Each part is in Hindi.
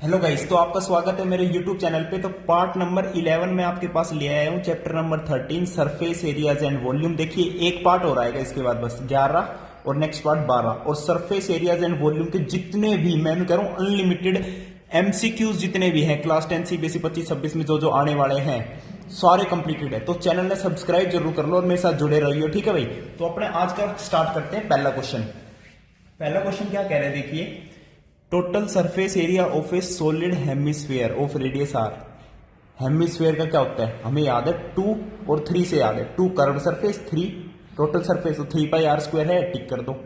हेलो गाइस, तो आपका स्वागत है मेरे YouTube चैनल पे। तो पार्ट नंबर 11 में आपके पास ले आया हूँ, chapter number 13 surface areas and volume. देखिए एक पार्ट हो रहा है इसके बाद बस 11 और नेक्स्ट पार्ट 12। और सरफेस एरियाज एंड वॉल्यूम के जितने भी, मैं कह रहा हूँ अनलिमिटेड MCQs जितने भी हैं क्लास 10 CBSE 25-26 में जो आने वाले हैं सारे कंप्लीटेड है। तो चैनल ने सब्सक्राइब जरूर कर लो और मेरे साथ जुड़े रहिए, ठीक है भाई। तो अपने आज का स्टार्ट करते हैं। पहला क्वेश्चन क्या कह रहे हैं, देखिए total surface area of a solid hemisphere of radius R. Hemisphere का क्या होता है हमें याद है, 2 और 3 से याद है। 2 कर्व सरफेस, 3 टोटल सरफेस, तो 3πr² है, टिक कर दो।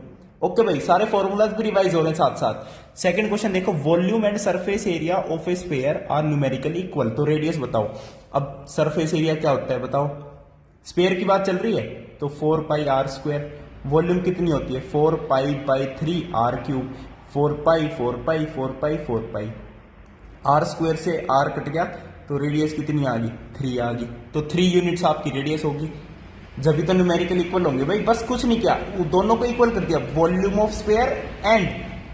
ओके भाई, सारे फॉर्मूलाज भी रिवाइज हो रहे हैं साथ साथ। सेकंड क्वेश्चन देखो, volume and surface area of a sphere are numerically equal. तो रेडियस बताओ। अब सरफेस एरिया क्या होता है बताओ, स्फीयर की बात चल रही है तो 4πr²। वॉल्यूम कितनी होती है 4π/3r³। 4π r² से r कट गया तो रेडियस कितनी आ गई 3 आ गई। तो 3 यूनिट्स आपकी रेडियस होगी, जब भी तो न्यूमेरिकल इक्वल होंगे भाई। बस कुछ नहीं किया, दोनों को इक्वल कर दिया, volume of sphere and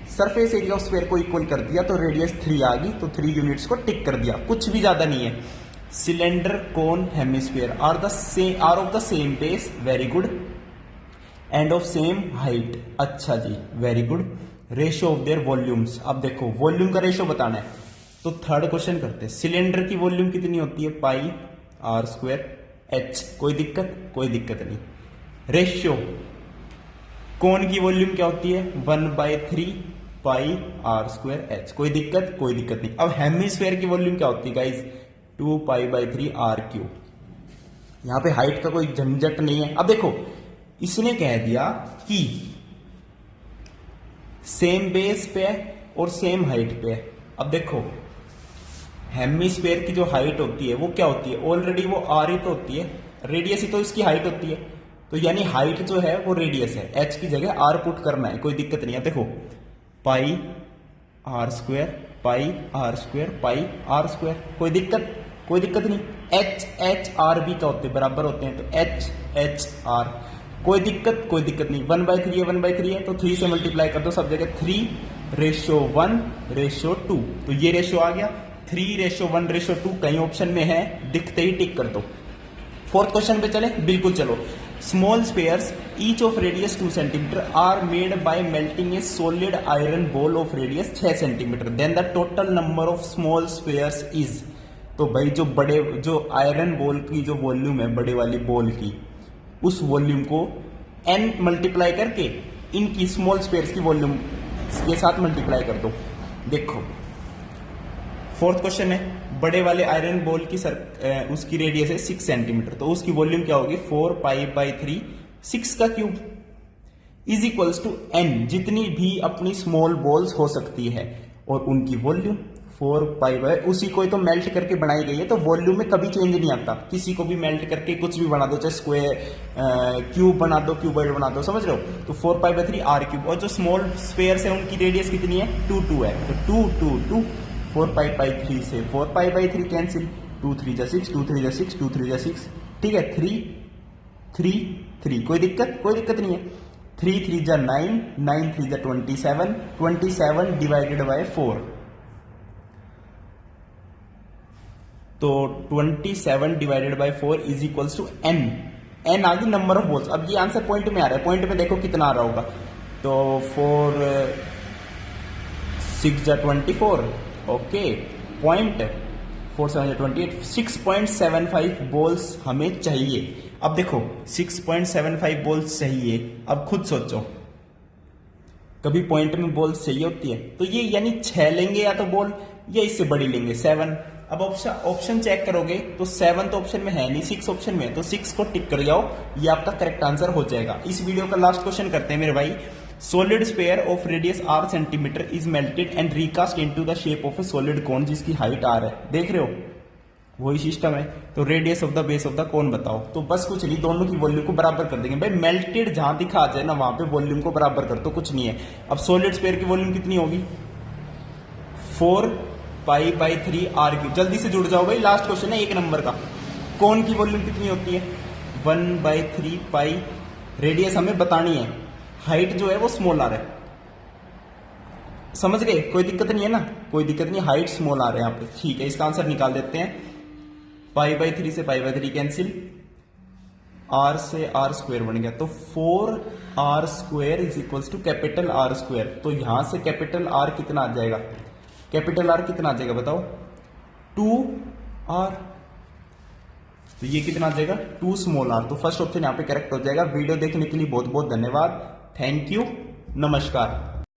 surface area of sphere को इक्वल कर दिया तो रेडियस 3 आ गई। तो 3 यूनिट्स को टिक कर दिया, कुछ भी ज्यादा नहीं है। Cylinder cone hemisphere are of the same base, very good, and of same height, अच्छा जी, very good. Ratio of their volumes, अब देखो वॉल्यूम का रेशियो बताना है तो थर्ड क्वेश्चन करते हैं। सिलेंडर की वॉल्यूम कितनी होती है πr², h, कोई दिक्कत नहीं। रेशियो कोन की वॉल्यूम क्या होती है 1/3πr², h, कोई दिक्कत नहीं। अब हेमिस्फीयर की वॉल्यूम क्या होती है गाइज 2π/3r³। यहां पे हाइट का कोई झंझट नहीं है। अब देखो इसने कह दिया कि सेम बेस पे और सेम हाइट पे। अब देखो हेमिस्फीयर की जो हाइट होती है वो क्या होती है, ऑलरेडी वो r ही तो होती है, रेडियस ही तो इसकी हाइट होती है। तो यानी हाइट जो है वो रेडियस है, h की जगह r पुट करना है, कोई दिक्कत नहीं है। देखो πr², कोई दिक्कत नहीं। h r भी क्या होते हैं, बराबर होते हैं, तो h r, कोई दिक्कत नहीं। 1/3 है तो 3 से मल्टीप्लाई कर दो सब जगह, 3:1:2। तो ये रेशियो आ गया 3:1:2, कहीं ऑप्शन में है, दिखते ही टिक कर दो। फोर्थ क्वेश्चन पे चले, बिल्कुल चलो। Small spheres each of radius 2 centimetre are made by melting a solid iron ball of radius 6 centimetre, then the total number of small spheres is. तो भाई जो आयरन बॉल की जो वॉल्यूम है, बड़े वाली बॉल की, उस वॉल्यूम को n मल्टीप्लाई करके इनकी स्मॉल स्पेयर्स की वॉल्यूम के साथ मल्टीप्लाई कर दो। देखो फोर्थ क्वेश्चन है, बड़े वाले आयरन बॉल की उसकी रेडियस है 6 सेंटीमीटर, तो उसकी वॉल्यूम क्या होगी 4π/3, 6 का cube is equals to n, जितनी भी अपनी स्मॉल बॉल्स हो सकती है, और उनकी वॉल्यूम 4π, उसी को तो मेल्ट करके बनाई गई है, तो वॉल्यूम में कभी चेंज नहीं आता। किसी को भी मेल्ट करके कुछ भी बना दो, चाहे स्क्वायर क्यूब बना दो, क्यूबॉइड बना दो, समझ रहे हो। तो 4π/3r³, और जो स्मॉल स्पेयर्स है उनकी रेडियस कितनी है 2 है, तो 2 4π/3 से 4π/3 कैंसिल, 2 3 जा 6, 2 3 जा 6, 2 3 जा 6, ठीक है, 3 कोई दिक्कत नहीं है। 3 3 जा 9, 9 3 जा 27 डिवाइडेड बाय 4, तो 27 divided by 4 is equals to n आ गई नंबर ऑफ बॉल्स। अब ये आंसर पॉइंट में आ रहा है, पॉइंट में देखो कितना आ रहा होगा, तो 4 6 जा 24, ओके, पॉइंट 4 7 जा 28, 6.75 बॉल्स हमें चाहिए। अब देखो 6.75 बॉल्स चाहिए, अब खुद सोचो कभी पॉइंट में बॉल्स चाहिए होती है, तो ये यानी 6 लेंगे या तो बॉल, या इससे बड़ी लेंगे 7। अब ऑप्शन चेक करोगे तो 7 तो ऑप्शन में है नहीं, 6 ऑप्शन में है, तो 6 को टिक कर जाओ, ये आपका करेक्ट आंसर हो जाएगा। इस वीडियो का लास्ट क्वेश्चन करते हैं मेरे भाई। Solid sphere of radius r centimetre is melted and recast into the shape of a solid कोन, जिसकी हाइट r है, देख रहे हो वही सिस्टम है। तो radius of the base of the cone बताओ। तो बस कुछ नहीं, दोनों की वॉल्यूम को बराबर कर देंगे भाई, मेल्टेड जहां दिखा जाए ना वहां पे वॉल्यूम को बराबर कर, तो कुछ नहीं है। अब सॉलिड स्पेयर की वॉल्यूम कितनी होगी 4π/3r³, जल्दी से जुड़ जाओ भाई, लास्ट क्वेश्चन है 1 नंबर का। कोन की वॉल्यूम कितनी होती है 1/3π, रेडियस हमें बतानी है, हाइट जो है वो स्मॉल r है, समझ गए, कोई दिक्कत नहीं है ना, कोई दिक्कत नहीं, हाइट स्मॉल आ रहा है यहाँ पे, ठीक है। इसका आंसर निकाल देते हैं, π/3 से π/3 कैंसिल, r से r स्क्वायर बन गया, तो 4r square is equals to capital R square. तो यहां से कैपिटल R कितना आ जाएगा, कैपिटल R कितना आ जाएगा बताओ, 2r। तो ये कितना आ जाएगा, 2 स्मॉल r। तो फर्स्ट ऑप्शन यहाँ पे करेक्ट हो जाएगा। वीडियो देखने के लिए बहुत बहुत धन्यवाद, थैंक यू, नमस्कार।